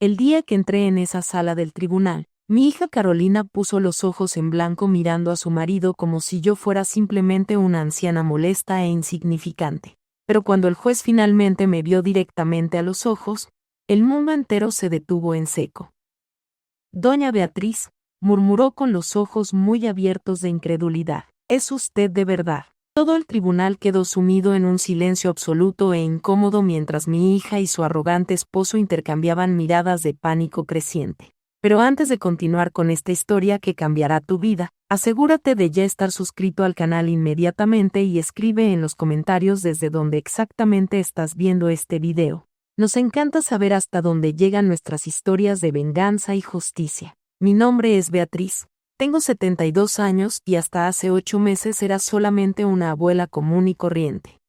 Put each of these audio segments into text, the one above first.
El día que entré en esa sala del tribunal, mi hija Carolina puso los ojos en blanco mirando a su marido como si yo fuera simplemente una anciana molesta e insignificante. Pero cuando el juez finalmente me vio directamente a los ojos, el mundo entero se detuvo en seco. Doña Beatriz, murmuró con los ojos muy abiertos de incredulidad, ¿es usted de verdad? Todo el tribunal quedó sumido en un silencio absoluto e incómodo mientras mi hija y su arrogante esposo intercambiaban miradas de pánico creciente. Pero antes de continuar con esta historia que cambiará tu vida, asegúrate de ya estar suscrito al canal inmediatamente y escribe en los comentarios desde donde exactamente estás viendo este video. Nos encanta saber hasta dónde llegan nuestras historias de venganza y justicia. Mi nombre es Beatriz. Tengo 72 años y hasta hace 8 meses era solamente una abuela común y corriente.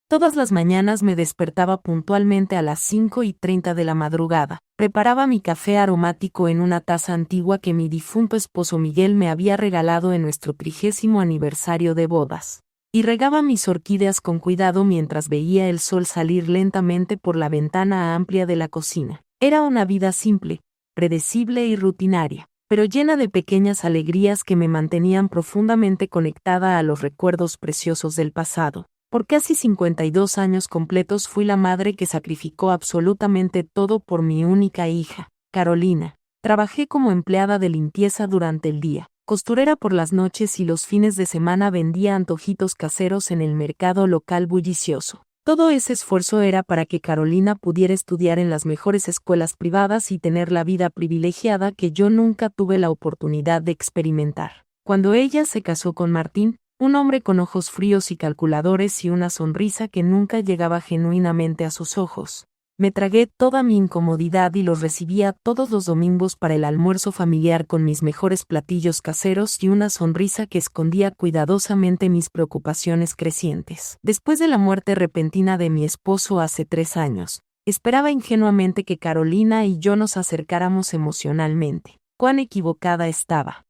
Todas las mañanas me despertaba puntualmente a las 5:30 de la madrugada, preparaba mi café aromático en una taza antigua que mi difunto esposo Miguel me había regalado en nuestro 30º aniversario de bodas, y regaba mis orquídeas con cuidado mientras veía el sol salir lentamente por la ventana amplia de la cocina. Era una vida simple, predecible y rutinaria, pero llena de pequeñas alegrías que me mantenían profundamente conectada a los recuerdos preciosos del pasado. Por casi 52 años completos fui la madre que sacrificó absolutamente todo por mi única hija, Carolina. Trabajé como empleada de limpieza durante el día, costurera por las noches y los fines de semana vendía antojitos caseros en el mercado local bullicioso. Todo ese esfuerzo era para que Carolina pudiera estudiar en las mejores escuelas privadas y tener la vida privilegiada que yo nunca tuve la oportunidad de experimentar. Cuando ella se casó con Martín, un hombre con ojos fríos y calculadores y una sonrisa que nunca llegaba genuinamente a sus ojos, me tragué toda mi incomodidad y los recibía todos los domingos para el almuerzo familiar con mis mejores platillos caseros y una sonrisa que escondía cuidadosamente mis preocupaciones crecientes. Después de la muerte repentina de mi esposo hace 3 años, esperaba ingenuamente que Carolina y yo nos acercáramos emocionalmente. Cuán equivocada estaba.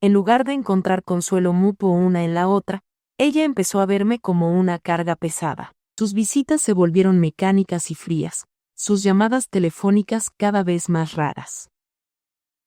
En lugar de encontrar consuelo mutuo una en la otra, ella empezó a verme como una carga pesada. Sus visitas se volvieron mecánicas y frías, sus llamadas telefónicas cada vez más raras.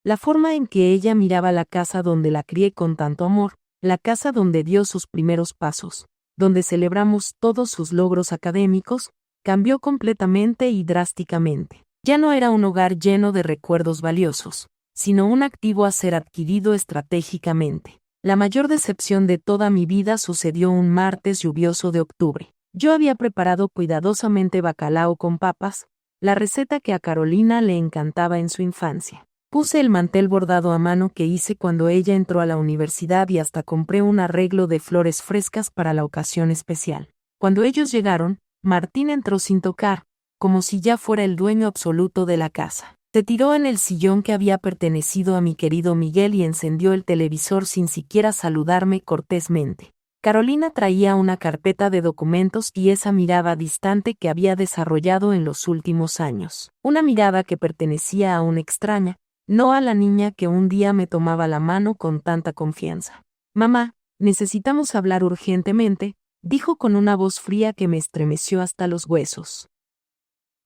La forma en que ella miraba la casa donde la crié con tanto amor, la casa donde dio sus primeros pasos, donde celebramos todos sus logros académicos, cambió completamente y drásticamente. Ya no era un hogar lleno de recuerdos valiosos, sino un activo a ser adquirido estratégicamente. La mayor decepción de toda mi vida sucedió un martes lluvioso de octubre. Yo había preparado cuidadosamente bacalao con papas, la receta que a Carolina le encantaba en su infancia. Puse el mantel bordado a mano que hice cuando ella entró a la universidad y hasta compré un arreglo de flores frescas para la ocasión especial. Cuando ellos llegaron, Martín entró sin tocar, como si ya fuera el dueño absoluto de la casa. Se tiró en el sillón que había pertenecido a mi querido Miguel y encendió el televisor sin siquiera saludarme cortésmente. Carolina traía una carpeta de documentos y esa mirada distante que había desarrollado en los últimos años. Una mirada que pertenecía a una extraña, no a la niña que un día me tomaba la mano con tanta confianza. Mamá, necesitamos hablar urgentemente, dijo con una voz fría que me estremeció hasta los huesos.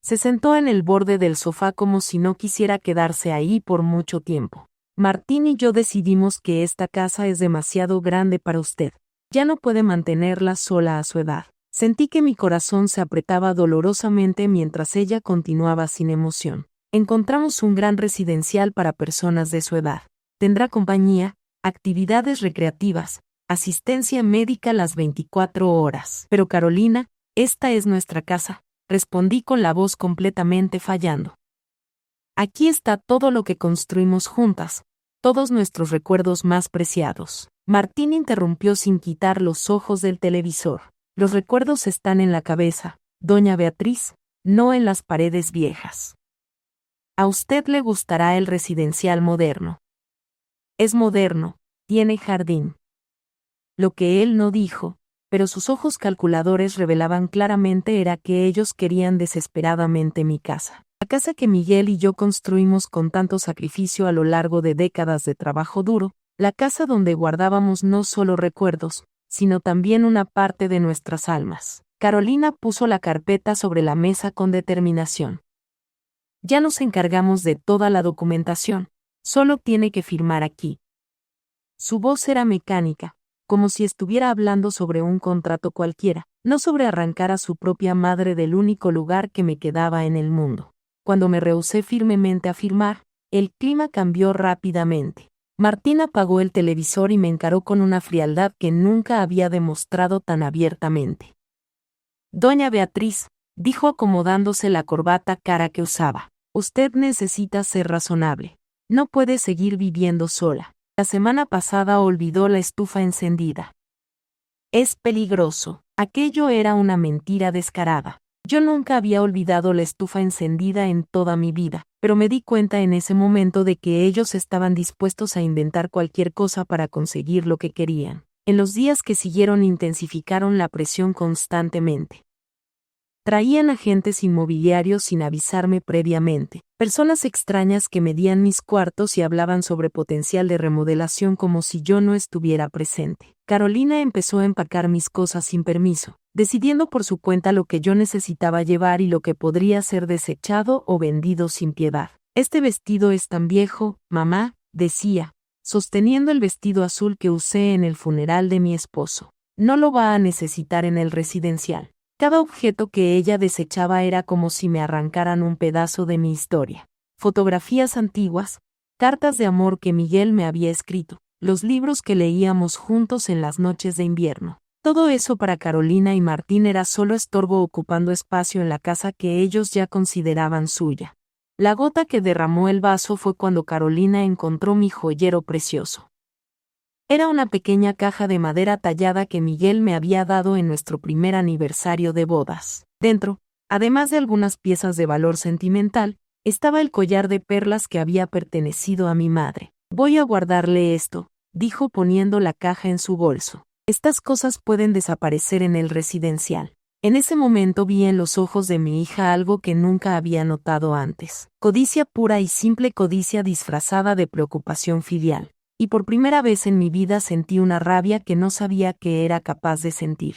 Se sentó en el borde del sofá como si no quisiera quedarse ahí por mucho tiempo. Martín y yo decidimos que esta casa es demasiado grande para usted. Ya no puede mantenerla sola a su edad. Sentí que mi corazón se apretaba dolorosamente mientras ella continuaba sin emoción. Encontramos un gran residencial para personas de su edad. Tendrá compañía, actividades recreativas, asistencia médica las 24 horas. Pero Carolina, esta es nuestra casa, respondí con la voz completamente fallando. Aquí está todo lo que construimos juntas, todos nuestros recuerdos más preciados. Martín interrumpió sin quitar los ojos del televisor. Los recuerdos están en la cabeza, doña Beatriz, no en las paredes viejas. A usted le gustará el residencial moderno. Es moderno, tiene jardín. Lo que él no dijo, pero sus ojos calculadores revelaban claramente era que ellos querían desesperadamente mi casa. La casa que Miguel y yo construimos con tanto sacrificio a lo largo de décadas de trabajo duro, la casa donde guardábamos no solo recuerdos, sino también una parte de nuestras almas. Carolina puso la carpeta sobre la mesa con determinación. Ya nos encargamos de toda la documentación. Solo tiene que firmar aquí. Su voz era mecánica, como si estuviera hablando sobre un contrato cualquiera, no sobre arrancar a su propia madre del único lugar que me quedaba en el mundo. Cuando me rehusé firmemente a firmar, el clima cambió rápidamente. Martín apagó el televisor y me encaró con una frialdad que nunca había demostrado tan abiertamente. Doña Beatriz, dijo acomodándose la corbata cara que usaba, usted necesita ser razonable. No puede seguir viviendo sola. La semana pasada olvidó la estufa encendida. Es peligroso. Aquello era una mentira descarada. Yo nunca había olvidado la estufa encendida en toda mi vida, pero me di cuenta en ese momento de que ellos estaban dispuestos a inventar cualquier cosa para conseguir lo que querían. En los días que siguieron intensificaron la presión constantemente. Traían agentes inmobiliarios sin avisarme previamente, personas extrañas que medían mis cuartos y hablaban sobre potencial de remodelación como si yo no estuviera presente. Carolina empezó a empacar mis cosas sin permiso, decidiendo por su cuenta lo que yo necesitaba llevar y lo que podría ser desechado o vendido sin piedad. Este vestido es tan viejo, mamá, decía, sosteniendo el vestido azul que usé en el funeral de mi esposo. No lo va a necesitar en el residencial. Cada objeto que ella desechaba era como si me arrancaran un pedazo de mi historia. Fotografías antiguas, cartas de amor que Miguel me había escrito, los libros que leíamos juntos en las noches de invierno. Todo eso para Carolina y Martín era solo estorbo ocupando espacio en la casa que ellos ya consideraban suya. La gota que derramó el vaso fue cuando Carolina encontró mi joyero precioso. Era una pequeña caja de madera tallada que Miguel me había dado en nuestro primer aniversario de bodas. Dentro, además de algunas piezas de valor sentimental, estaba el collar de perlas que había pertenecido a mi madre. Voy a guardarle esto, dijo poniendo la caja en su bolso. Estas cosas pueden desaparecer en el residencial. En ese momento vi en los ojos de mi hija algo que nunca había notado antes. Codicia pura y simple codicia disfrazada de preocupación filial. Y por primera vez en mi vida sentí una rabia que no sabía que era capaz de sentir.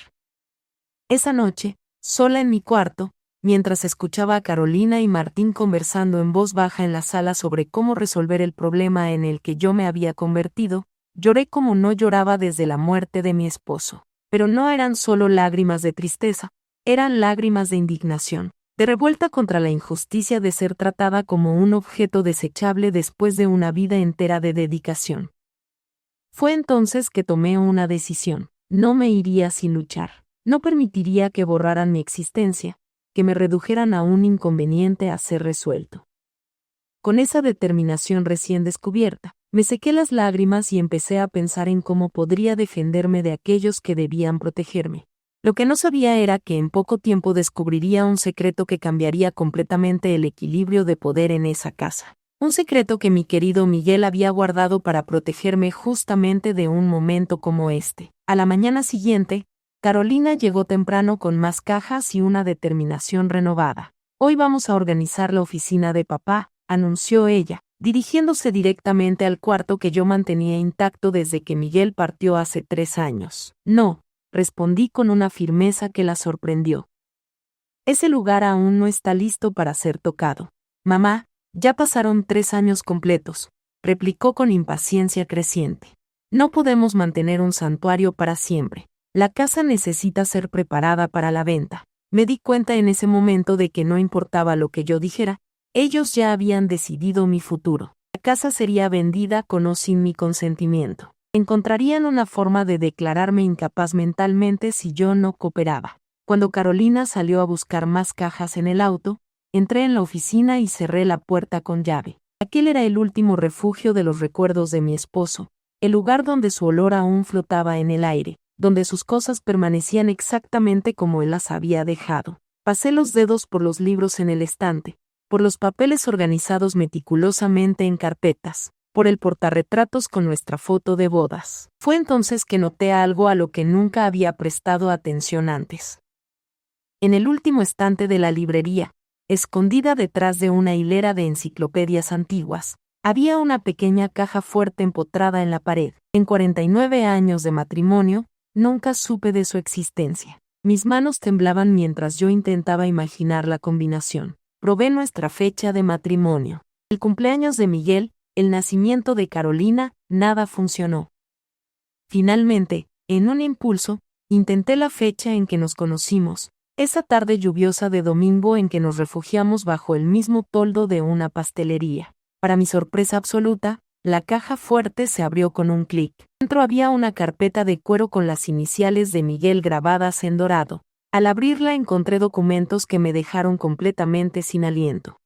Esa noche, sola en mi cuarto, mientras escuchaba a Carolina y Martín conversando en voz baja en la sala sobre cómo resolver el problema en el que yo me había convertido, lloré como no lloraba desde la muerte de mi esposo. Pero no eran solo lágrimas de tristeza, eran lágrimas de indignación, de revuelta contra la injusticia de ser tratada como un objeto desechable después de una vida entera de dedicación. Fue entonces que tomé una decisión. No me iría sin luchar. No permitiría que borraran mi existencia, que me redujeran a un inconveniente a ser resuelto. Con esa determinación recién descubierta, me sequé las lágrimas y empecé a pensar en cómo podría defenderme de aquellos que debían protegerme. Lo que no sabía era que en poco tiempo descubriría un secreto que cambiaría completamente el equilibrio de poder en esa casa. Un secreto que mi querido Miguel había guardado para protegerme justamente de un momento como este. A la mañana siguiente, Carolina llegó temprano con más cajas y una determinación renovada. Hoy vamos a organizar la oficina de papá, anunció ella, dirigiéndose directamente al cuarto que yo mantenía intacto desde que Miguel partió hace 3 años. No, respondí con una firmeza que la sorprendió. Ese lugar aún no está listo para ser tocado. Mamá, ya pasaron 3 años completos, replicó con impaciencia creciente. No podemos mantener un santuario para siempre. La casa necesita ser preparada para la venta. Me di cuenta en ese momento de que no importaba lo que yo dijera, ellos ya habían decidido mi futuro. La casa sería vendida con o sin mi consentimiento. Encontrarían una forma de declararme incapaz mentalmente si yo no cooperaba. Cuando Carolina salió a buscar más cajas en el auto, entré en la oficina y cerré la puerta con llave. Aquel era el último refugio de los recuerdos de mi esposo, el lugar donde su olor aún flotaba en el aire, donde sus cosas permanecían exactamente como él las había dejado. Pasé los dedos por los libros en el estante, por los papeles organizados meticulosamente en carpetas, por el portarretratos con nuestra foto de bodas. Fue entonces que noté algo a lo que nunca había prestado atención antes. En el último estante de la librería, escondida detrás de una hilera de enciclopedias antiguas, había una pequeña caja fuerte empotrada en la pared. En 49 años de matrimonio, nunca supe de su existencia. Mis manos temblaban mientras yo intentaba imaginar la combinación. probé nuestra fecha de matrimonio, el cumpleaños de Miguel, el nacimiento de Carolina, nada funcionó. Finalmente, en un impulso, intenté la fecha en que nos conocimos, esa tarde lluviosa de domingo en que nos refugiamos bajo el mismo toldo de una pastelería. Para mi sorpresa absoluta, la caja fuerte se abrió con un clic. Dentro había una carpeta de cuero con las iniciales de Miguel grabadas en dorado. Al abrirla encontré documentos que me dejaron completamente sin aliento.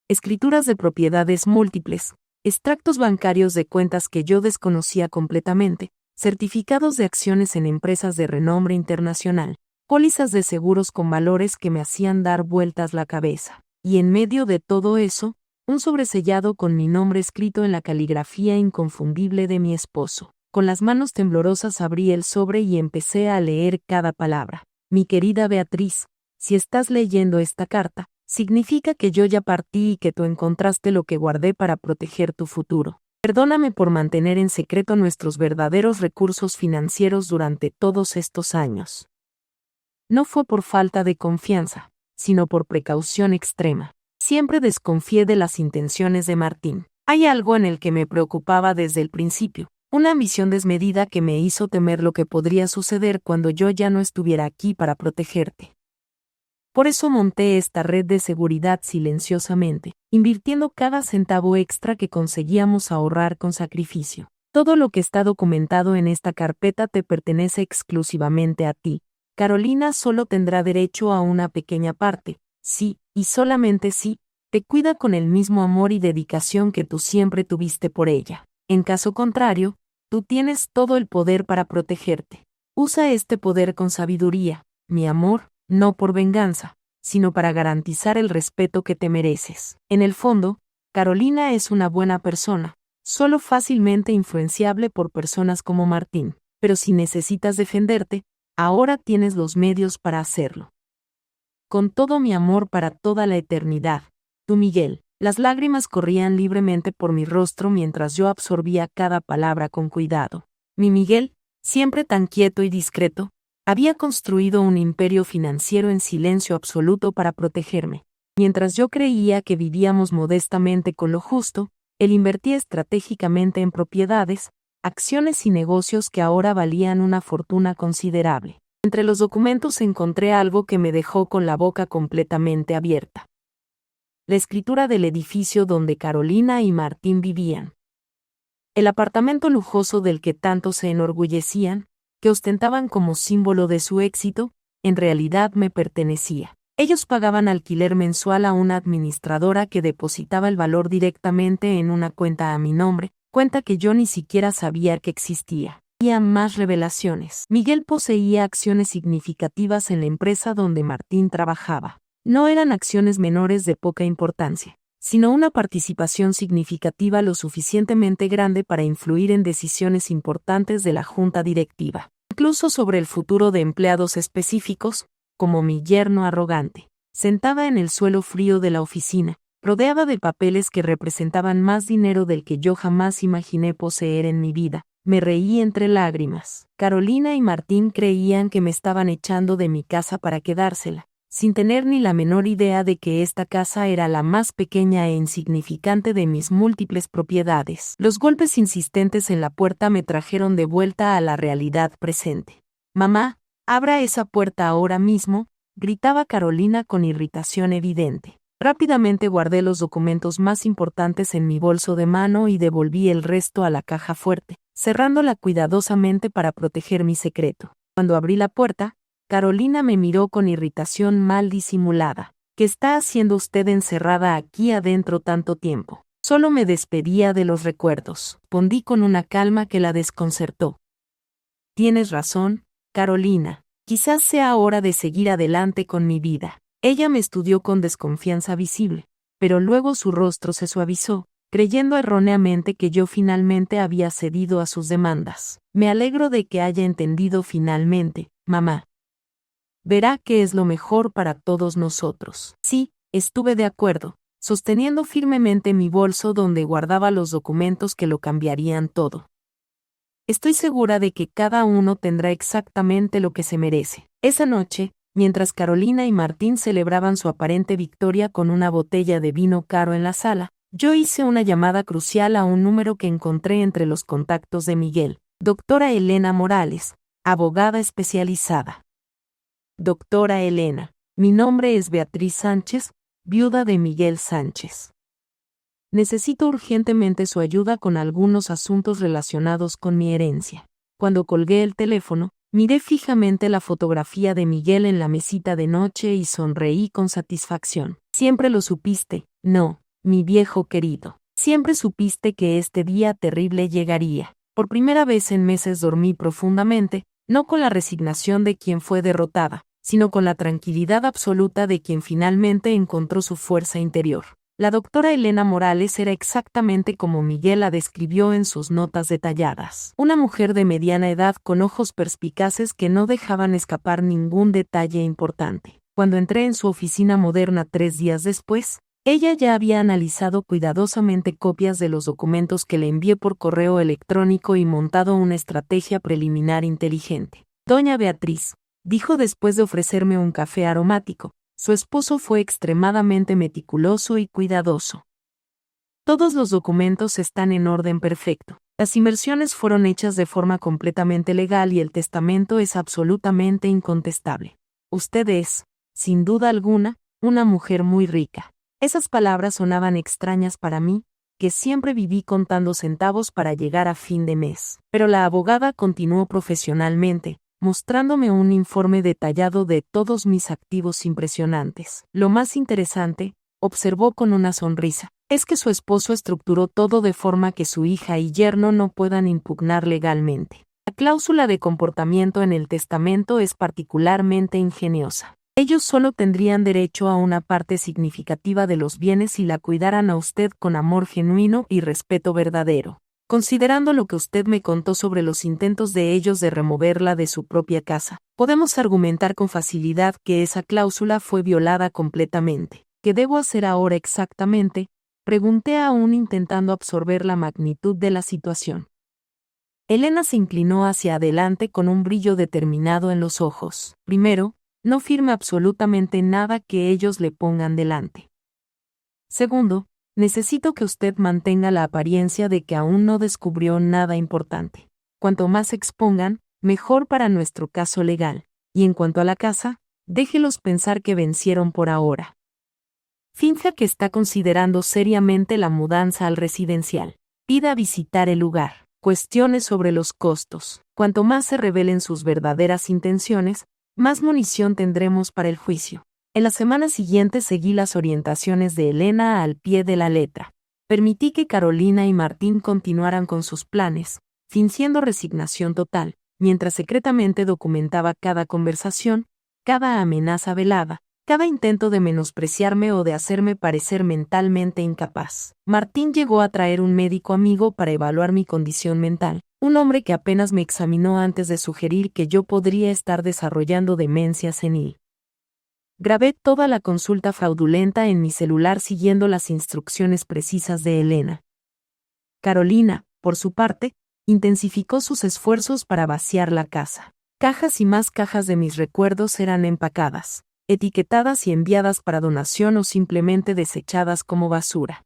Escrituras de propiedades múltiples, extractos bancarios de cuentas que yo desconocía completamente, certificados de acciones en empresas de renombre internacional, pólizas de seguros con valores que me hacían dar vueltas la cabeza. Y en medio de todo eso, un sobresellado con mi nombre escrito en la caligrafía inconfundible de mi esposo. Con las manos temblorosas abrí el sobre y empecé a leer cada palabra. Mi querida Beatriz, si estás leyendo esta carta, significa que yo ya partí y que tú encontraste lo que guardé para proteger tu futuro. Perdóname por mantener en secreto nuestros verdaderos recursos financieros durante todos estos años. No fue por falta de confianza, sino por precaución extrema. Siempre desconfié de las intenciones de Martín. Hay algo en el que me preocupaba desde el principio, una ambición desmedida que me hizo temer lo que podría suceder cuando yo ya no estuviera aquí para protegerte. Por eso monté esta red de seguridad silenciosamente, invirtiendo cada centavo extra que conseguíamos ahorrar con sacrificio. Todo lo que está documentado en esta carpeta te pertenece exclusivamente a ti. Carolina solo tendrá derecho a una pequeña parte, sí, y solamente sí, te cuida con el mismo amor y dedicación que tú siempre tuviste por ella. En caso contrario, tú tienes todo el poder para protegerte. Usa este poder con sabiduría, mi amor, no por venganza, sino para garantizar el respeto que te mereces. En el fondo, Carolina es una buena persona, solo fácilmente influenciable por personas como Martín, pero si necesitas defenderte, ahora tienes los medios para hacerlo. Con todo mi amor para toda la eternidad, tú Miguel. Las lágrimas corrían libremente por mi rostro mientras yo absorbía cada palabra con cuidado. Mi Miguel, siempre tan quieto y discreto, había construido un imperio financiero en silencio absoluto para protegerme. Mientras yo creía que vivíamos modestamente con lo justo, él invertía estratégicamente en propiedades, acciones y negocios que ahora valían una fortuna considerable. Entre los documentos encontré algo que me dejó con la boca completamente abierta. La escritura del edificio donde Carolina y Martín vivían. El apartamento lujoso del que tanto se enorgullecían, que ostentaban como símbolo de su éxito, en realidad me pertenecía. Ellos pagaban alquiler mensual a una administradora que depositaba el valor directamente en una cuenta a mi nombre, cuenta que yo ni siquiera sabía que existía. Había más revelaciones. Miguel poseía acciones significativas en la empresa donde Martín trabajaba. No eran acciones menores de poca importancia, sino una participación significativa lo suficientemente grande para influir en decisiones importantes de la junta directiva, incluso sobre el futuro de empleados específicos, como mi yerno arrogante. Sentada en el suelo frío de la oficina, rodeada de papeles que representaban más dinero del que yo jamás imaginé poseer en mi vida, me reí entre lágrimas. Carolina y Martín creían que me estaban echando de mi casa para quedársela, sin tener ni la menor idea de que esta casa era la más pequeña e insignificante de mis múltiples propiedades. Los golpes insistentes en la puerta me trajeron de vuelta a la realidad presente. «Mamá, abra esa puerta ahora mismo», gritaba Carolina con irritación evidente. Rápidamente guardé los documentos más importantes en mi bolso de mano y devolví el resto a la caja fuerte, cerrándola cuidadosamente para proteger mi secreto. Cuando abrí la puerta, Carolina me miró con irritación mal disimulada. «¿Qué está haciendo usted encerrada aquí adentro tanto tiempo?» «Solo me despedía de los recuerdos», respondí con una calma que la desconcertó. «Tienes razón, Carolina. Quizás sea hora de seguir adelante con mi vida». Ella me estudió con desconfianza visible, pero luego su rostro se suavizó, creyendo erróneamente que yo finalmente había cedido a sus demandas. «Me alegro de que haya entendido finalmente, mamá. Verá que es lo mejor para todos nosotros». Sí, estuve de acuerdo, sosteniendo firmemente mi bolso donde guardaba los documentos que lo cambiarían todo. «Estoy segura de que cada uno tendrá exactamente lo que se merece». Esa noche, mientras Carolina y Martín celebraban su aparente victoria con una botella de vino caro en la sala, yo hice una llamada crucial a un número que encontré entre los contactos de Miguel. Doctora Elena Morales, abogada especializada. Doctora Elena, mi nombre es Beatriz Sánchez, viuda de Miguel Sánchez. Necesito urgentemente su ayuda con algunos asuntos relacionados con mi herencia. Cuando colgué el teléfono, miré fijamente la fotografía de Miguel en la mesita de noche y sonreí con satisfacción. Siempre lo supiste, no, mi viejo querido. Siempre supiste que este día terrible llegaría. Por primera vez en meses dormí profundamente, no con la resignación de quien fue derrotada, sino con la tranquilidad absoluta de quien finalmente encontró su fuerza interior. La doctora Elena Morales era exactamente como Miguel la describió en sus notas detalladas. Una mujer de mediana edad con ojos perspicaces que no dejaban escapar ningún detalle importante. Cuando entré en su oficina moderna 3 días después, ella ya había analizado cuidadosamente copias de los documentos que le envié por correo electrónico y montado una estrategia preliminar inteligente. Doña Beatriz, dijo después de ofrecerme un café aromático, su esposo fue extremadamente meticuloso y cuidadoso. Todos los documentos están en orden perfecto. Las inversiones fueron hechas de forma completamente legal y el testamento es absolutamente incontestable. Usted es, sin duda alguna, una mujer muy rica. Esas palabras sonaban extrañas para mí, que siempre viví contando centavos para llegar a fin de mes. Pero la abogada continuó profesionalmente, mostrándome un informe detallado de todos mis activos impresionantes. Lo más interesante, observó con una sonrisa, es que su esposo estructuró todo de forma que su hija y yerno no puedan impugnar legalmente. La cláusula de comportamiento en el testamento es particularmente ingeniosa. Ellos solo tendrían derecho a una parte significativa de los bienes si la cuidaran a usted con amor genuino y respeto verdadero. Considerando lo que usted me contó sobre los intentos de ellos de removerla de su propia casa, podemos argumentar con facilidad que esa cláusula fue violada completamente. ¿Qué debo hacer ahora exactamente?, pregunté aún intentando absorber la magnitud de la situación. Elena se inclinó hacia adelante con un brillo determinado en los ojos. Primero, no firme absolutamente nada que ellos le pongan delante. Segundo, necesito que usted mantenga la apariencia de que aún no descubrió nada importante. Cuanto más expongan, mejor para nuestro caso legal. Y en cuanto a la casa, déjelos pensar que vencieron por ahora. Finja que está considerando seriamente la mudanza al residencial. Pida visitar el lugar. Cuestione sobre los costos. Cuanto más se revelen sus verdaderas intenciones, más munición tendremos para el juicio. En la semana siguiente seguí las orientaciones de Elena al pie de la letra. Permití que Carolina y Martín continuaran con sus planes, fingiendo resignación total, mientras secretamente documentaba cada conversación, cada amenaza velada, cada intento de menospreciarme o de hacerme parecer mentalmente incapaz. Martín llegó a traer un médico amigo para evaluar mi condición mental, un hombre que apenas me examinó antes de sugerir que yo podría estar desarrollando demencia senil. Grabé toda la consulta fraudulenta en mi celular siguiendo las instrucciones precisas de Elena. Carolina, por su parte, intensificó sus esfuerzos para vaciar la casa. Cajas y más cajas de mis recuerdos eran empacadas, etiquetadas y enviadas para donación o simplemente desechadas como basura.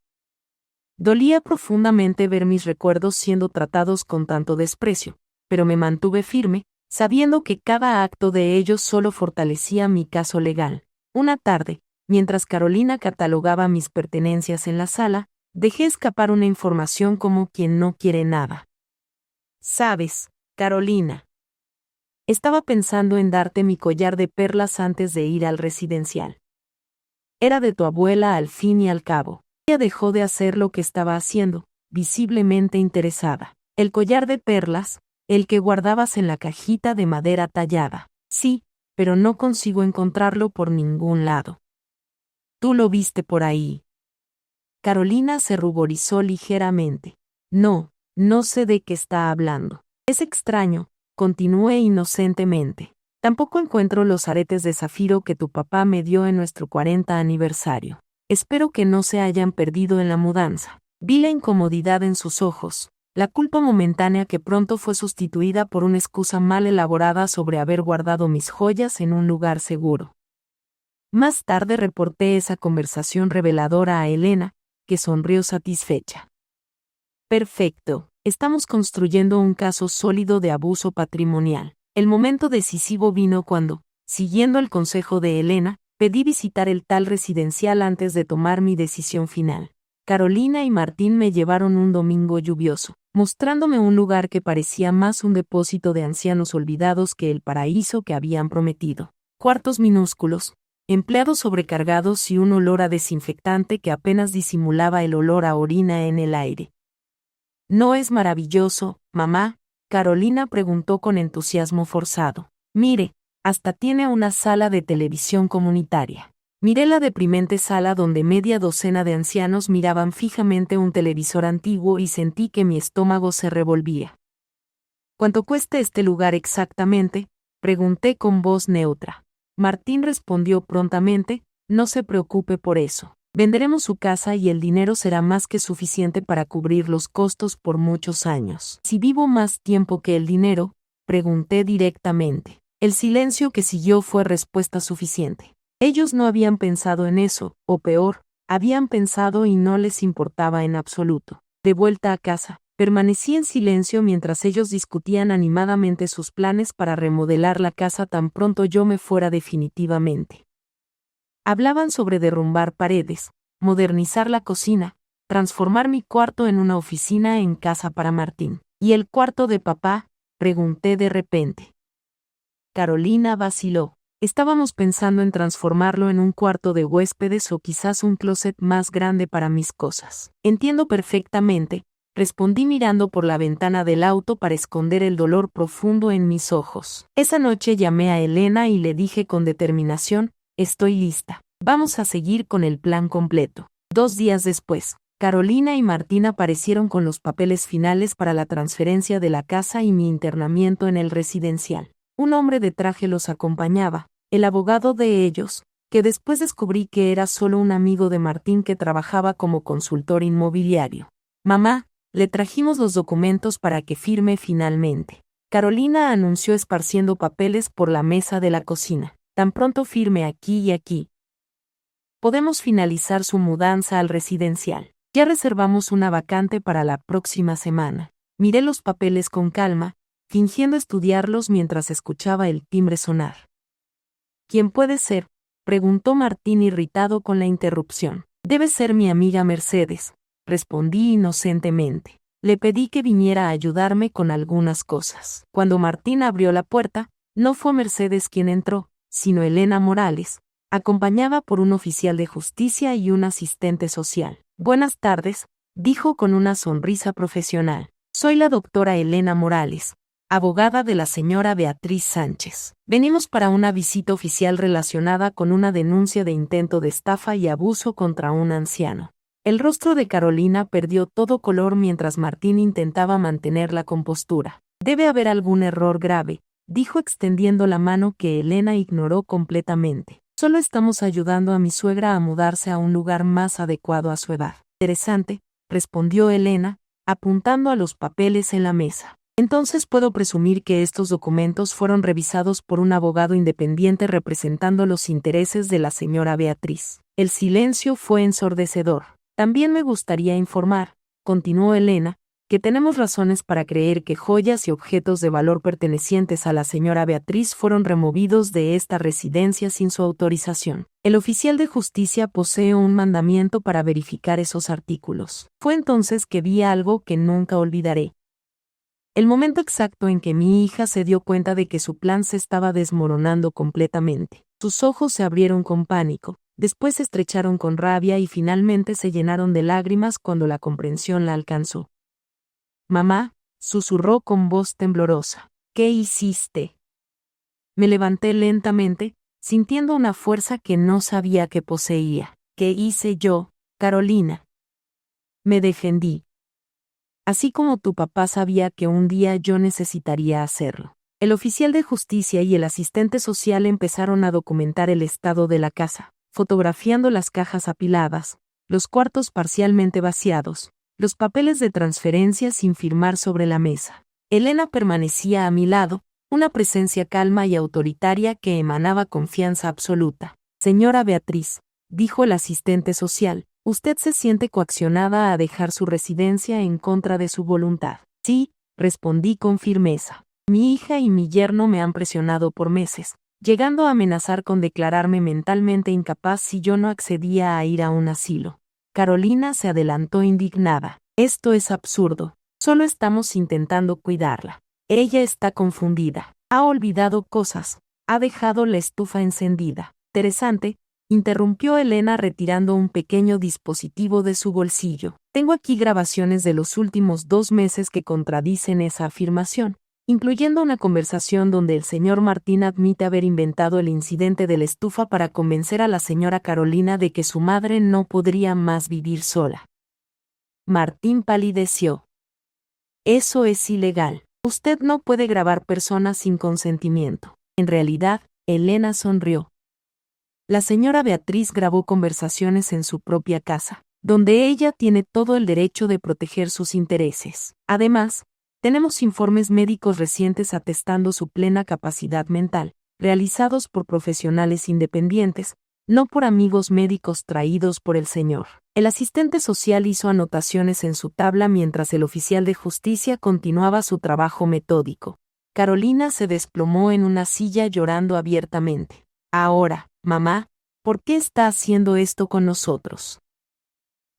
Dolía profundamente ver mis recuerdos siendo tratados con tanto desprecio, pero me mantuve firme, sabiendo que cada acto de ellos solo fortalecía mi caso legal. Una tarde, mientras Carolina catalogaba mis pertenencias en la sala, dejé escapar una información como quien no quiere nada. ¿Sabes, Carolina? Estaba pensando en darte mi collar de perlas antes de ir al residencial. Era de tu abuela al fin y al cabo. Ella dejó de hacer lo que estaba haciendo, visiblemente interesada. El collar de perlas, el que guardabas en la cajita de madera tallada. Sí, pero no consigo encontrarlo por ningún lado. ¿Tú lo viste por ahí? Carolina se ruborizó ligeramente. No, no sé de qué está hablando. Es extraño, continué inocentemente. Tampoco encuentro los aretes de zafiro que tu papá me dio en nuestro 40 aniversario. Espero que no se hayan perdido en la mudanza. Vi la incomodidad en sus ojos, la culpa momentánea que pronto fue sustituida por una excusa mal elaborada sobre haber guardado mis joyas en un lugar seguro. Más tarde reporté esa conversación reveladora a Elena, que sonrió satisfecha. Perfecto, estamos construyendo un caso sólido de abuso patrimonial. El momento decisivo vino cuando, siguiendo el consejo de Elena, pedí visitar el tal residencial antes de tomar mi decisión final. Carolina y Martín me llevaron un domingo lluvioso, mostrándome un lugar que parecía más un depósito de ancianos olvidados que el paraíso que habían prometido. Cuartos minúsculos, empleados sobrecargados y un olor a desinfectante que apenas disimulaba el olor a orina en el aire. ¿No es maravilloso, mamá? Carolina preguntó con entusiasmo forzado. Mire, hasta tiene una sala de televisión comunitaria. Miré la deprimente sala donde media docena de ancianos miraban fijamente un televisor antiguo y sentí que mi estómago se revolvía. ¿Cuánto cuesta este lugar exactamente?, pregunté con voz neutra. Martín respondió prontamente, no se preocupe por eso. Venderemos su casa y el dinero será más que suficiente para cubrir los costos por muchos años. Si vivo más tiempo que el dinero, pregunté directamente. El silencio que siguió fue respuesta suficiente. Ellos no habían pensado en eso, o peor, habían pensado y no les importaba en absoluto. De vuelta a casa, permanecí en silencio mientras ellos discutían animadamente sus planes para remodelar la casa tan pronto yo me fuera definitivamente. Hablaban sobre derrumbar paredes, modernizar la cocina, transformar mi cuarto en una oficina en casa para Martín. ¿Y el cuarto de papá?, pregunté de repente. Carolina vaciló. Estábamos pensando en transformarlo en un cuarto de huéspedes o quizás un closet más grande para mis cosas. Entiendo perfectamente, respondí mirando por la ventana del auto para esconder el dolor profundo en mis ojos. Esa noche llamé a Elena y le dije con determinación, estoy lista. Vamos a seguir con el plan completo. 2 días después, Carolina y Martín aparecieron con los papeles finales para la transferencia de la casa y mi internamiento en el residencial. Un hombre de traje los acompañaba, el abogado de ellos, que después descubrí que era solo un amigo de Martín que trabajaba como consultor inmobiliario. Mamá, le trajimos los documentos para que firme finalmente. Carolina anunció esparciendo papeles por la mesa de la cocina. Tan pronto firme aquí y aquí, podemos finalizar su mudanza al residencial. Ya reservamos una vacante para la próxima semana. Miré los papeles con calma, fingiendo estudiarlos mientras escuchaba el timbre sonar. ¿Quién puede ser?, preguntó Martín irritado con la interrupción. Debe ser mi amiga Mercedes, respondí inocentemente. Le pedí que viniera a ayudarme con algunas cosas. Cuando Martín abrió la puerta, no fue Mercedes quien entró, sino Elena Morales, acompañada por un oficial de justicia y un asistente social. Buenas tardes, dijo con una sonrisa profesional. Soy la doctora Elena Morales, abogada de la señora Beatriz Sánchez. Venimos para una visita oficial relacionada con una denuncia de intento de estafa y abuso contra un anciano. El rostro de Carolina perdió todo color mientras Martín intentaba mantener la compostura. Debe haber algún error grave, dijo extendiendo la mano que Elena ignoró completamente. Solo estamos ayudando a mi suegra a mudarse a un lugar más adecuado a su edad. Interesante, respondió Elena, apuntando a los papeles en la mesa. Entonces puedo presumir que estos documentos fueron revisados por un abogado independiente representando los intereses de la señora Beatriz. El silencio fue ensordecedor. También me gustaría informar, continuó Elena, que tenemos razones para creer que joyas y objetos de valor pertenecientes a la señora Beatriz fueron removidos de esta residencia sin su autorización. El oficial de justicia posee un mandamiento para verificar esos artículos. Fue entonces que vi algo que nunca olvidaré. El momento exacto en que mi hija se dio cuenta de que su plan se estaba desmoronando completamente. Sus ojos se abrieron con pánico, después se estrecharon con rabia y finalmente se llenaron de lágrimas cuando la comprensión la alcanzó. Mamá, susurró con voz temblorosa. ¿Qué hiciste? Me levanté lentamente, sintiendo una fuerza que no sabía que poseía. ¿Qué hice yo, Carolina? Me defendí. Así como tu papá sabía que un día yo necesitaría hacerlo. El oficial de justicia y el asistente social empezaron a documentar el estado de la casa, fotografiando las cajas apiladas, los cuartos parcialmente vaciados, los papeles de transferencia sin firmar sobre la mesa. Elena permanecía a mi lado, una presencia calma y autoritaria que emanaba confianza absoluta. Señora Beatriz, dijo el asistente social, usted se siente coaccionada a dejar su residencia en contra de su voluntad. Sí, respondí con firmeza. Mi hija y mi yerno me han presionado por meses, llegando a amenazar con declararme mentalmente incapaz si yo no accedía a ir a un asilo. Carolina se adelantó indignada. Esto es absurdo. Solo estamos intentando cuidarla. Ella está confundida. Ha olvidado cosas. Ha dejado la estufa encendida. Interesante, interrumpió Elena retirando un pequeño dispositivo de su bolsillo. Tengo aquí grabaciones de los últimos 2 meses que contradicen esa afirmación, incluyendo una conversación donde el señor Martín admite haber inventado el incidente de la estufa para convencer a la señora Carolina de que su madre no podría más vivir sola. Martín palideció. Eso es ilegal. Usted no puede grabar personas sin consentimiento. En realidad, Elena sonrió. La señora Beatriz grabó conversaciones en su propia casa, donde ella tiene todo el derecho de proteger sus intereses. Además, tenemos informes médicos recientes atestando su plena capacidad mental, realizados por profesionales independientes, no por amigos médicos traídos por el señor. El asistente social hizo anotaciones en su tabla mientras el oficial de justicia continuaba su trabajo metódico. Carolina se desplomó en una silla llorando abiertamente. Ahora, mamá, ¿por qué está haciendo esto con nosotros?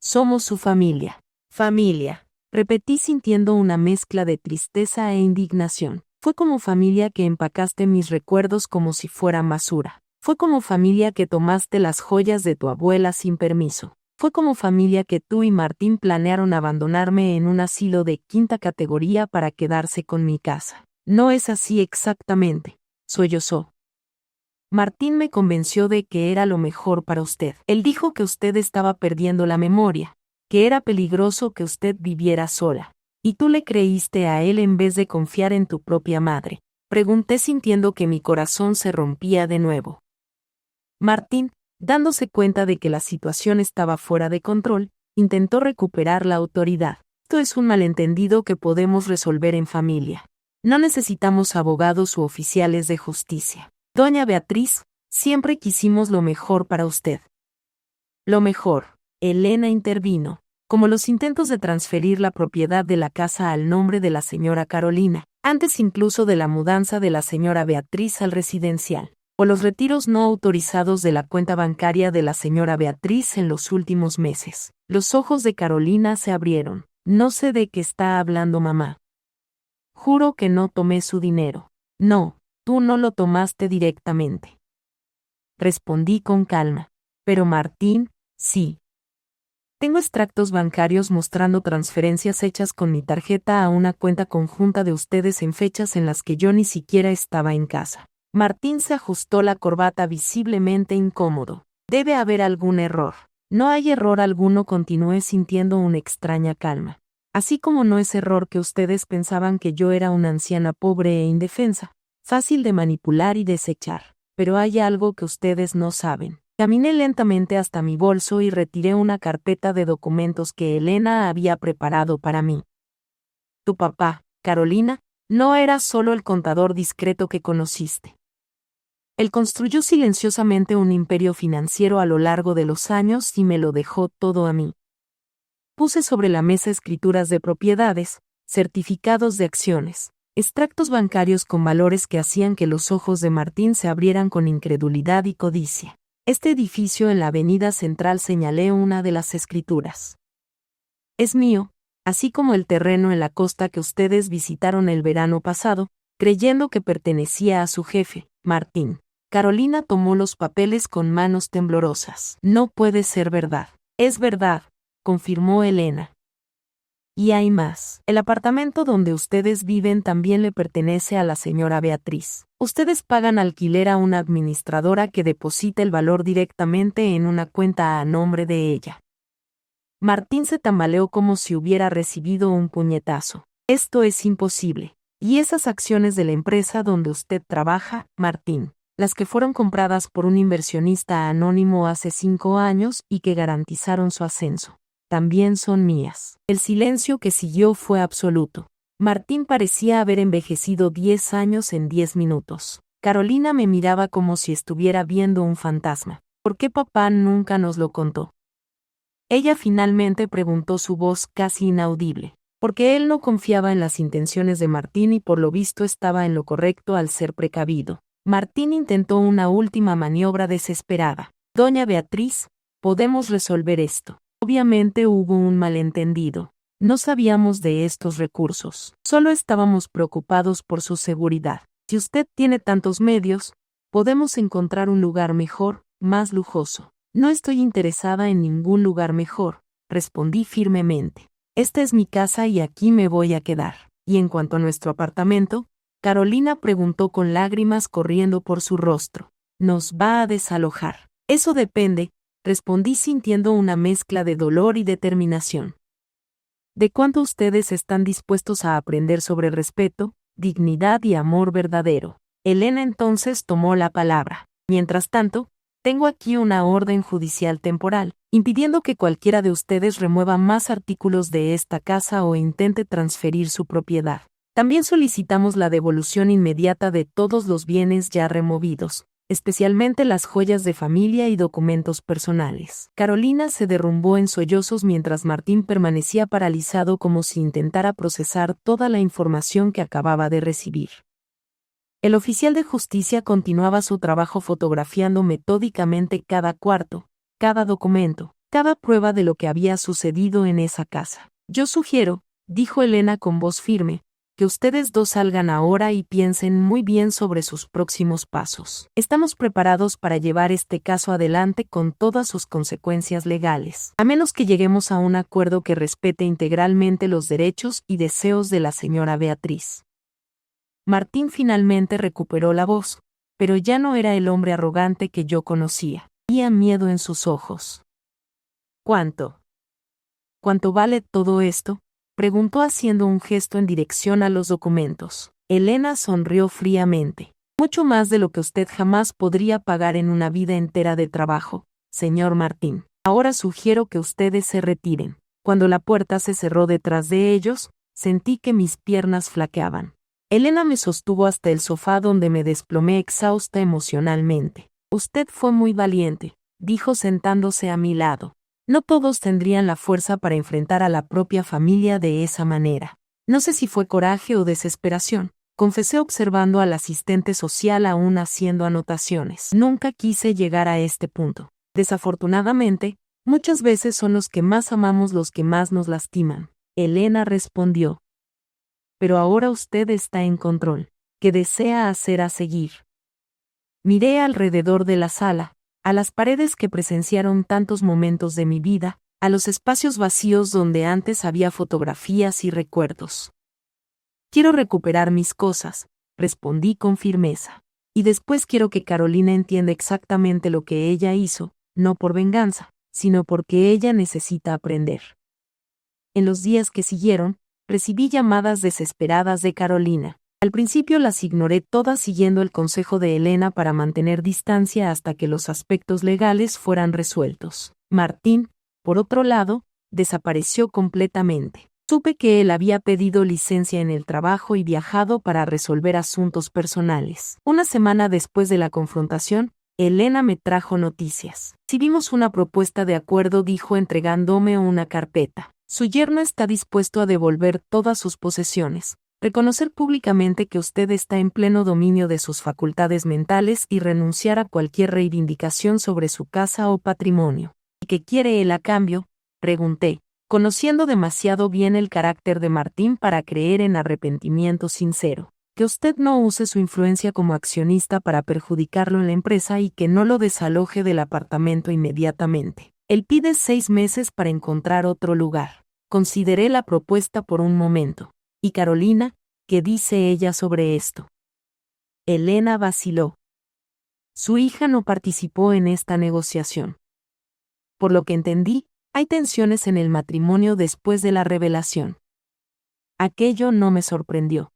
Somos su familia. Familia. Repetí sintiendo una mezcla de tristeza e indignación. Fue como familia que empacaste mis recuerdos como si fueran basura. Fue como familia que tomaste las joyas de tu abuela sin permiso. Fue como familia que tú y Martín planearon abandonarme en un asilo de 5ª categoría para quedarse con mi casa. No es así exactamente, sollozó. Martín me convenció de que era lo mejor para usted. Él dijo que usted estaba perdiendo la memoria, que era peligroso que usted viviera sola. Y tú le creíste a él en vez de confiar en tu propia madre. Pregunté sintiendo que mi corazón se rompía de nuevo. Martín, dándose cuenta de que la situación estaba fuera de control, intentó recuperar la autoridad. Esto es un malentendido que podemos resolver en familia. No necesitamos abogados u oficiales de justicia. Doña Beatriz, siempre quisimos lo mejor para usted. Lo mejor, Elena intervino, como los intentos de transferir la propiedad de la casa al nombre de la señora Carolina, antes incluso de la mudanza de la señora Beatriz al residencial, o los retiros no autorizados de la cuenta bancaria de la señora Beatriz en los últimos meses. Los ojos de Carolina se abrieron. No sé de qué está hablando mamá. Juro que no tomé su dinero. No, tú no lo tomaste directamente. Respondí con calma. Pero Martín, sí. Tengo extractos bancarios mostrando transferencias hechas con mi tarjeta a una cuenta conjunta de ustedes en fechas en las que yo ni siquiera estaba en casa. Martín se ajustó la corbata visiblemente incómodo. Debe haber algún error. No hay error alguno, continué sintiendo una extraña calma. Así como no es error que ustedes pensaban que yo era una anciana pobre e indefensa, fácil de manipular y desechar. Pero hay algo que ustedes no saben. Caminé lentamente hasta mi bolso y retiré una carpeta de documentos que Elena había preparado para mí. Tu papá, Carolina, no era solo el contador discreto que conociste. Él construyó silenciosamente un imperio financiero a lo largo de los años y me lo dejó todo a mí. Puse sobre la mesa escrituras de propiedades, certificados de acciones, extractos bancarios con valores que hacían que los ojos de Martín se abrieran con incredulidad y codicia. Este edificio en la avenida central, señalé una de las escrituras. Es mío, así como el terreno en la costa que ustedes visitaron el verano pasado, creyendo que pertenecía a su jefe, Martín. Carolina tomó los papeles con manos temblorosas. No puede ser verdad. Es verdad, confirmó Elena. Y hay más. El apartamento donde ustedes viven también le pertenece a la señora Beatriz. Ustedes pagan alquiler a una administradora que deposita el valor directamente en una cuenta a nombre de ella. Martín se tambaleó como si hubiera recibido un puñetazo. Esto es imposible. ¿Y esas acciones de la empresa donde usted trabaja, Martín? Las que fueron compradas por un inversionista anónimo hace 5 años y que garantizaron su ascenso. también son mías. El silencio que siguió fue absoluto. Martín parecía haber envejecido 10 años en 10 minutos. Carolina me miraba como si estuviera viendo un fantasma. ¿Por qué papá nunca nos lo contó? Ella finalmente preguntó, su voz casi inaudible. Porque él no confiaba en las intenciones de Martín y por lo visto estaba en lo correcto al ser precavido. Martín intentó una última maniobra desesperada. Doña Beatriz, podemos resolver esto. Obviamente hubo un malentendido. No sabíamos de estos recursos. Solo estábamos preocupados por su seguridad. Si usted tiene tantos medios, podemos encontrar un lugar mejor, más lujoso. No estoy interesada en ningún lugar mejor, respondí firmemente. Esta es mi casa y aquí me voy a quedar. Y en cuanto a nuestro apartamento, Carolina preguntó con lágrimas corriendo por su rostro. ¿Nos va a desalojar? Eso depende, respondí sintiendo una mezcla de dolor y determinación. ¿De cuánto ustedes están dispuestos a aprender sobre respeto, dignidad y amor verdadero? Elena entonces tomó la palabra. Mientras tanto, tengo aquí una orden judicial temporal, impidiendo que cualquiera de ustedes remueva más artículos de esta casa o intente transferir su propiedad. También solicitamos la devolución inmediata de todos los bienes ya removidos, especialmente las joyas de familia y documentos personales. Carolina se derrumbó en sollozos mientras Martín permanecía paralizado como si intentara procesar toda la información que acababa de recibir. El oficial de justicia continuaba su trabajo fotografiando metódicamente cada cuarto, cada documento, cada prueba de lo que había sucedido en esa casa. Yo sugiero, dijo Elena con voz firme, que ustedes dos salgan ahora y piensen muy bien sobre sus próximos pasos. Estamos preparados para llevar este caso adelante con todas sus consecuencias legales, a menos que lleguemos a un acuerdo que respete integralmente los derechos y deseos de la señora Beatriz. Martín finalmente recuperó la voz, pero ya no era el hombre arrogante que yo conocía. Había miedo en sus ojos. ¿Cuánto? ¿Cuánto vale todo esto?, preguntó haciendo un gesto en dirección a los documentos. Elena sonrió fríamente. Mucho más de lo que usted jamás podría pagar en una vida entera de trabajo, señor Martín. Ahora sugiero que ustedes se retiren. Cuando la puerta se cerró detrás de ellos, sentí que mis piernas flaqueaban. Elena me sostuvo hasta el sofá donde me desplomé exhausta emocionalmente. Usted fue muy valiente, dijo sentándose a mi lado. No todos tendrían la fuerza para enfrentar a la propia familia de esa manera. No sé si fue coraje o desesperación, confesé observando al asistente social aún haciendo anotaciones. Nunca quise llegar a este punto. Desafortunadamente, muchas veces son los que más amamos los que más nos lastiman. Elena respondió. Pero ahora usted está en control. ¿Qué desea hacer a seguir? Miré alrededor de la sala, a las paredes que presenciaron tantos momentos de mi vida, a los espacios vacíos donde antes había fotografías y recuerdos. Quiero recuperar mis cosas, respondí con firmeza. Y después quiero que Carolina entienda exactamente lo que ella hizo, no por venganza, sino porque ella necesita aprender. En los días que siguieron, recibí llamadas desesperadas de Carolina. Al principio las ignoré todas siguiendo el consejo de Elena para mantener distancia hasta que los aspectos legales fueran resueltos. Martín, por otro lado, desapareció completamente. Supe que él había pedido licencia en el trabajo y viajado para resolver asuntos personales. Una semana después de la confrontación, Elena me trajo noticias. Recibimos una propuesta de acuerdo, dijo entregándome una carpeta. Su yerno está dispuesto a devolver todas sus posesiones, reconocer públicamente que usted está en pleno dominio de sus facultades mentales y renunciar a cualquier reivindicación sobre su casa o patrimonio. ¿Y qué quiere él a cambio?, pregunté, conociendo demasiado bien el carácter de Martín para creer en arrepentimiento sincero. Que usted no use su influencia como accionista para perjudicarlo en la empresa y que no lo desaloje del apartamento inmediatamente. Él pide 6 meses para encontrar otro lugar. Consideré la propuesta por un momento. ¿Y Carolina, qué dice ella sobre esto? Elena vaciló. Su hija no participó en esta negociación. Por lo que entendí, hay tensiones en el matrimonio después de la revelación. Aquello no me sorprendió.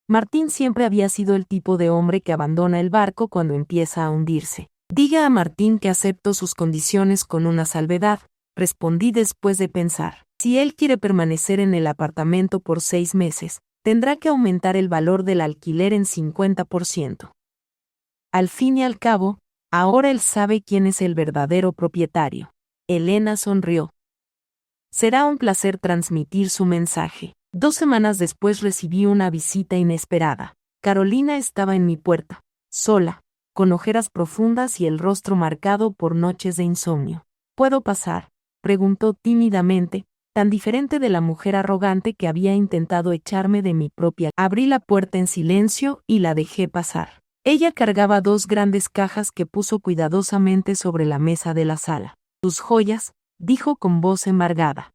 Martín siempre había sido el tipo de hombre que abandona el barco cuando empieza a hundirse. Diga a Martín que acepto sus condiciones con una salvedad, respondí después de pensar. Si él quiere permanecer en el apartamento por 6 meses, tendrá que aumentar el valor del alquiler en 50%. Al fin y al cabo, ahora él sabe quién es el verdadero propietario. Elena sonrió. Será un placer transmitir su mensaje. 2 semanas después recibí una visita inesperada. Carolina estaba en mi puerta, sola, con ojeras profundas y el rostro marcado por noches de insomnio. ¿Puedo pasar?, preguntó tímidamente, tan diferente de la mujer arrogante que había intentado echarme de mi propia. Abrí la puerta en silencio y la dejé pasar. Ella cargaba 2 grandes cajas que puso cuidadosamente sobre la mesa de la sala. «Tus joyas», dijo con voz embargada.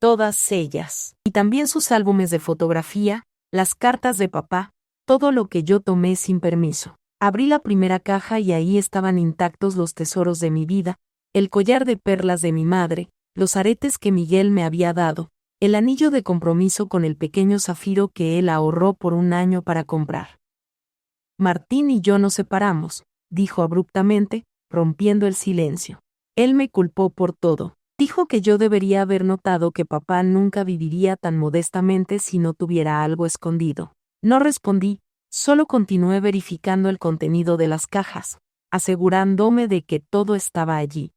«Todas ellas. Y también sus álbumes de fotografía, las cartas de papá, todo lo que yo tomé sin permiso». Abrí la primera caja y ahí estaban intactos los tesoros de mi vida, el collar de perlas de mi madre, los aretes que Miguel me había dado, el anillo de compromiso con el pequeño zafiro que él ahorró por 1 año para comprar. «Martín y yo nos separamos», dijo abruptamente, rompiendo el silencio. Él me culpó por todo. Dijo que yo debería haber notado que papá nunca viviría tan modestamente si no tuviera algo escondido. No respondí, solo continué verificando el contenido de las cajas, asegurándome de que todo estaba allí.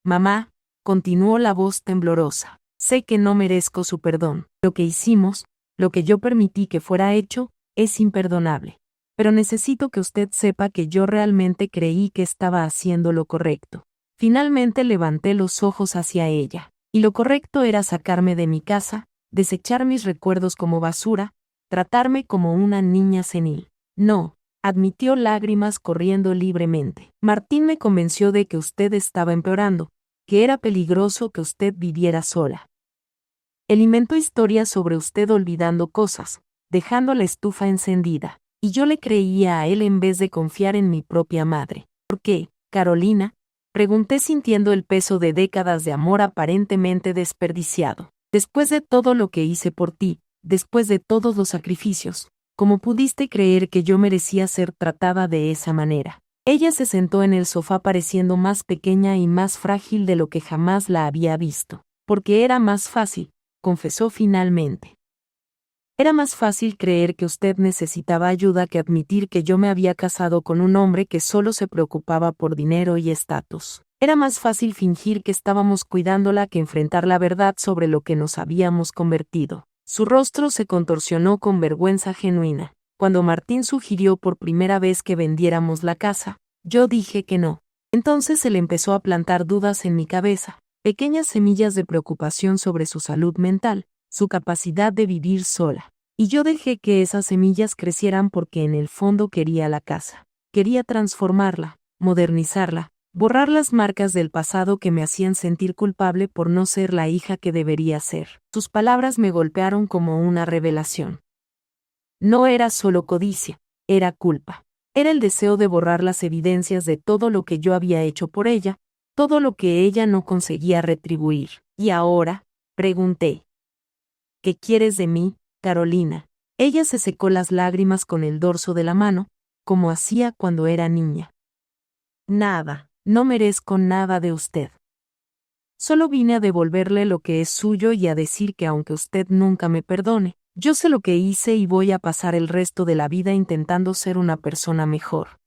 «Mamá», continuó la voz temblorosa, «sé que no merezco su perdón. Lo que hicimos, lo que yo permití que fuera hecho, es imperdonable. Pero necesito que usted sepa que yo realmente creí que estaba haciendo lo correcto». Finalmente levanté los ojos hacia ella, y lo correcto era sacarme de mi casa, desechar mis recuerdos como basura, tratarme como una niña senil. «No», admitió, lágrimas corriendo libremente. «Martín me convenció de que usted estaba empeorando, que era peligroso que usted viviera sola. Él inventó historias sobre usted olvidando cosas, dejando la estufa encendida, y yo le creía a él en vez de confiar en mi propia madre». «¿Por qué, Carolina?», pregunté sintiendo el peso de décadas de amor aparentemente desperdiciado. «Después de todo lo que hice por ti, después de todos los sacrificios, ¿cómo pudiste creer que yo merecía ser tratada de esa manera?». Ella se sentó en el sofá pareciendo más pequeña y más frágil de lo que jamás la había visto. «Porque era más fácil», confesó finalmente. «Era más fácil creer que usted necesitaba ayuda que admitir que yo me había casado con un hombre que solo se preocupaba por dinero y estatus. Era más fácil fingir que estábamos cuidándola que enfrentar la verdad sobre lo que nos habíamos convertido». Su rostro se contorsionó con vergüenza genuina. «Cuando Martín sugirió por primera vez que vendiéramos la casa, yo dije que no. Entonces él empezó a plantar dudas en mi cabeza, pequeñas semillas de preocupación sobre su salud mental, su capacidad de vivir sola. Y yo dejé que esas semillas crecieran porque en el fondo quería la casa. Quería transformarla, modernizarla, borrar las marcas del pasado que me hacían sentir culpable por no ser la hija que debería ser». Sus palabras me golpearon como una revelación. No era solo codicia, era culpa. Era el deseo de borrar las evidencias de todo lo que yo había hecho por ella, todo lo que ella no conseguía retribuir. «¿Y ahora?», pregunté. «¿Qué quieres de mí, Carolina?». Ella se secó las lágrimas con el dorso de la mano, como hacía cuando era niña. «Nada, no merezco nada de usted. Solo vine a devolverle lo que es suyo y a decir que aunque usted nunca me perdone, yo sé lo que hice y voy a pasar el resto de la vida intentando ser una persona mejor».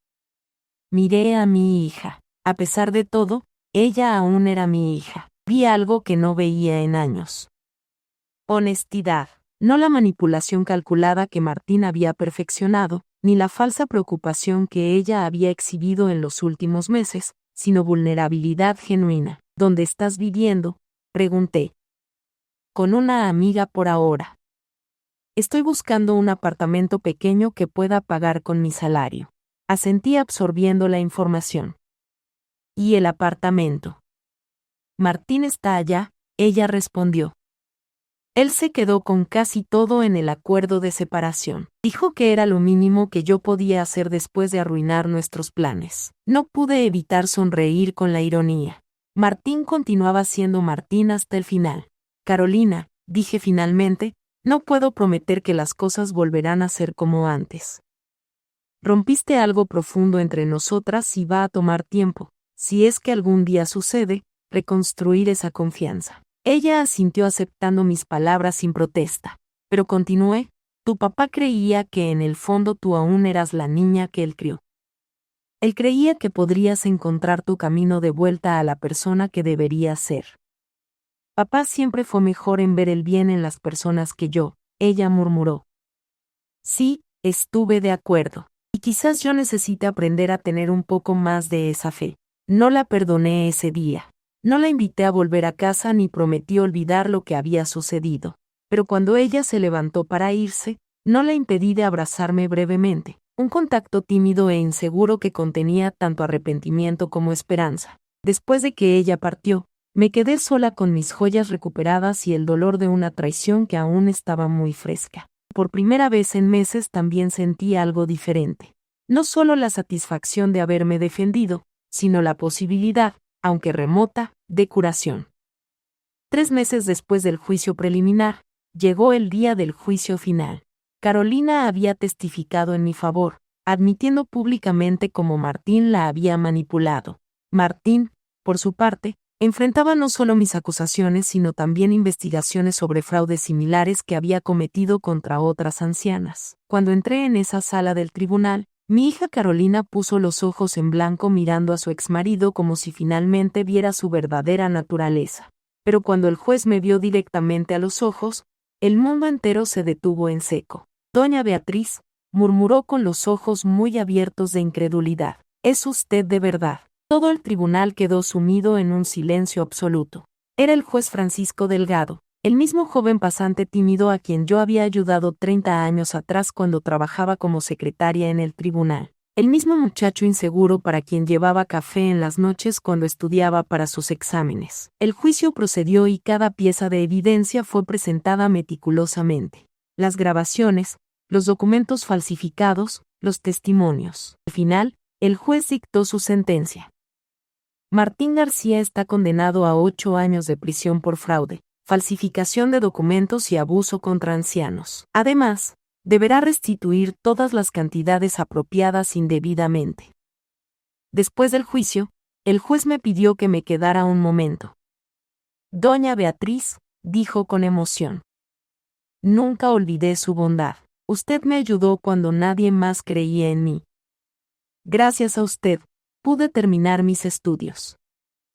Miré a mi hija. A pesar de todo, ella aún era mi hija. Vi algo que no veía en años. Honestidad. No la manipulación calculada que Martín había perfeccionado, ni la falsa preocupación que ella había exhibido en los últimos meses, sino vulnerabilidad genuina. «¿Dónde estás viviendo?», pregunté. «Con una amiga por ahora. Estoy buscando un apartamento pequeño que pueda pagar con mi salario». Asentí absorbiendo la información. «¿Y el apartamento?». «Martín está allá», ella respondió. «Él se quedó con casi todo en el acuerdo de separación. Dijo que era lo mínimo que yo podía hacer después de arruinar nuestros planes». No pude evitar sonreír con la ironía. Martín continuaba siendo Martín hasta el final. «Carolina», dije finalmente, «no puedo prometer que las cosas volverán a ser como antes. Rompiste algo profundo entre nosotras y va a tomar tiempo. Si es que algún día sucede, reconstruir esa confianza. Ella asintió aceptando mis palabras sin protesta. Pero continué, tu papá creía que en el fondo tú aún eras la niña que él crió. Él creía que podrías encontrar tu camino de vuelta a la persona que deberías ser. Papá siempre fue mejor en ver el bien en las personas que yo, ella murmuró. Sí, estuve de acuerdo. Y quizás yo necesite aprender a tener un poco más de esa fe. No la perdoné ese día. No la invité a volver a casa ni prometí olvidar lo que había sucedido. Pero cuando ella se levantó para irse, no la impedí de abrazarme brevemente. Un contacto tímido e inseguro que contenía tanto arrepentimiento como esperanza. Después de que ella partió, me quedé sola con mis joyas recuperadas y el dolor de una traición que aún estaba muy fresca. Por primera vez en meses también sentí algo diferente. No solo la satisfacción de haberme defendido, sino la posibilidad, aunque remota, de curación. 3 meses después del juicio preliminar, llegó el día del juicio final. Carolina había testificado en mi favor, admitiendo públicamente cómo Martín la había manipulado. Martín, por su parte, enfrentaba no solo mis acusaciones sino también investigaciones sobre fraudes similares que había cometido contra otras ancianas. Cuando entré en esa sala del tribunal, mi hija Carolina puso los ojos en blanco mirando a su exmarido como si finalmente viera su verdadera naturaleza. Pero cuando el juez me vio directamente a los ojos, el mundo entero se detuvo en seco. Doña Beatriz, murmuró con los ojos muy abiertos de incredulidad. ¿Es usted de verdad? Todo el tribunal quedó sumido en un silencio absoluto. Era el juez Francisco Delgado, el mismo joven pasante tímido a quien yo había ayudado 30 años atrás cuando trabajaba como secretaria en el tribunal. El mismo muchacho inseguro para quien llevaba café en las noches cuando estudiaba para sus exámenes. El juicio procedió y cada pieza de evidencia fue presentada meticulosamente. Las grabaciones, los documentos falsificados, los testimonios. Al final, el juez dictó su sentencia. Martín García está condenado a 8 años de prisión por fraude, falsificación de documentos y abuso contra ancianos. Además, deberá restituir todas las cantidades apropiadas indebidamente. Después del juicio, el juez me pidió que me quedara un momento. Doña Beatriz, dijo con emoción. Nunca olvidé su bondad. Usted me ayudó cuando nadie más creía en mí. Gracias a usted, pude terminar mis estudios.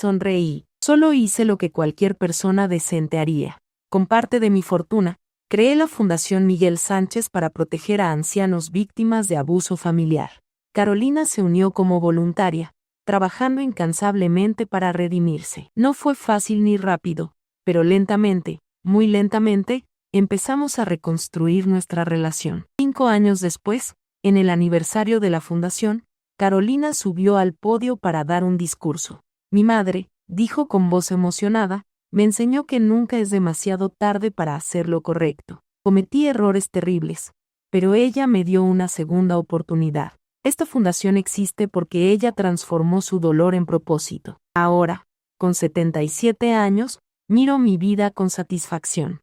Sonreí. Solo hice lo que cualquier persona decente haría. Con parte de mi fortuna, creé la Fundación Miguel Sánchez para proteger a ancianos víctimas de abuso familiar. Carolina se unió como voluntaria, trabajando incansablemente para redimirse. No fue fácil ni rápido, pero lentamente, muy lentamente, empezamos a reconstruir nuestra relación. 5 años después, en el aniversario de la fundación, Carolina subió al podio para dar un discurso. Mi madre, dijo con voz emocionada, me enseñó que nunca es demasiado tarde para hacer lo correcto. Cometí errores terribles, pero ella me dio una segunda oportunidad. Esta fundación existe porque ella transformó su dolor en propósito. Ahora, con 77 años, miro mi vida con satisfacción.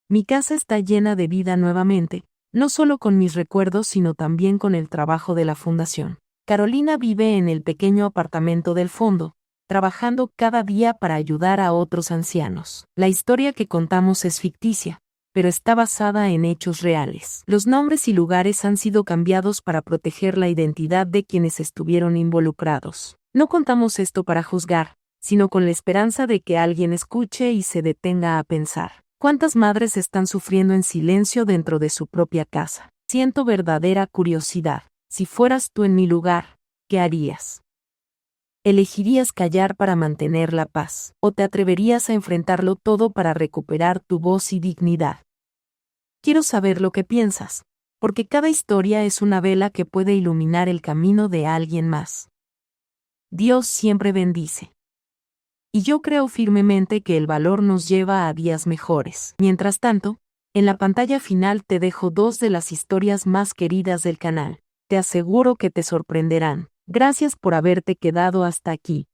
Mi casa está llena de vida nuevamente, no solo con mis recuerdos sino también con el trabajo de la fundación. Carolina vive en el pequeño apartamento del fondo, trabajando cada día para ayudar a otros ancianos. La historia que contamos es ficticia, pero está basada en hechos reales. Los nombres y lugares han sido cambiados para proteger la identidad de quienes estuvieron involucrados. No contamos esto para juzgar, sino con la esperanza de que alguien escuche y se detenga a pensar. ¿Cuántas madres están sufriendo en silencio dentro de su propia casa? Siento verdadera curiosidad. Si fueras tú en mi lugar, ¿qué harías? ¿Elegirías callar para mantener la paz? ¿O te atreverías a enfrentarlo todo para recuperar tu voz y dignidad? Quiero saber lo que piensas, porque cada historia es una vela que puede iluminar el camino de alguien más. Dios siempre bendice. Y yo creo firmemente que el valor nos lleva a días mejores. Mientras tanto, en la pantalla final te dejo 2 de las historias más queridas del canal. Te aseguro que te sorprenderán. Gracias por haberte quedado hasta aquí.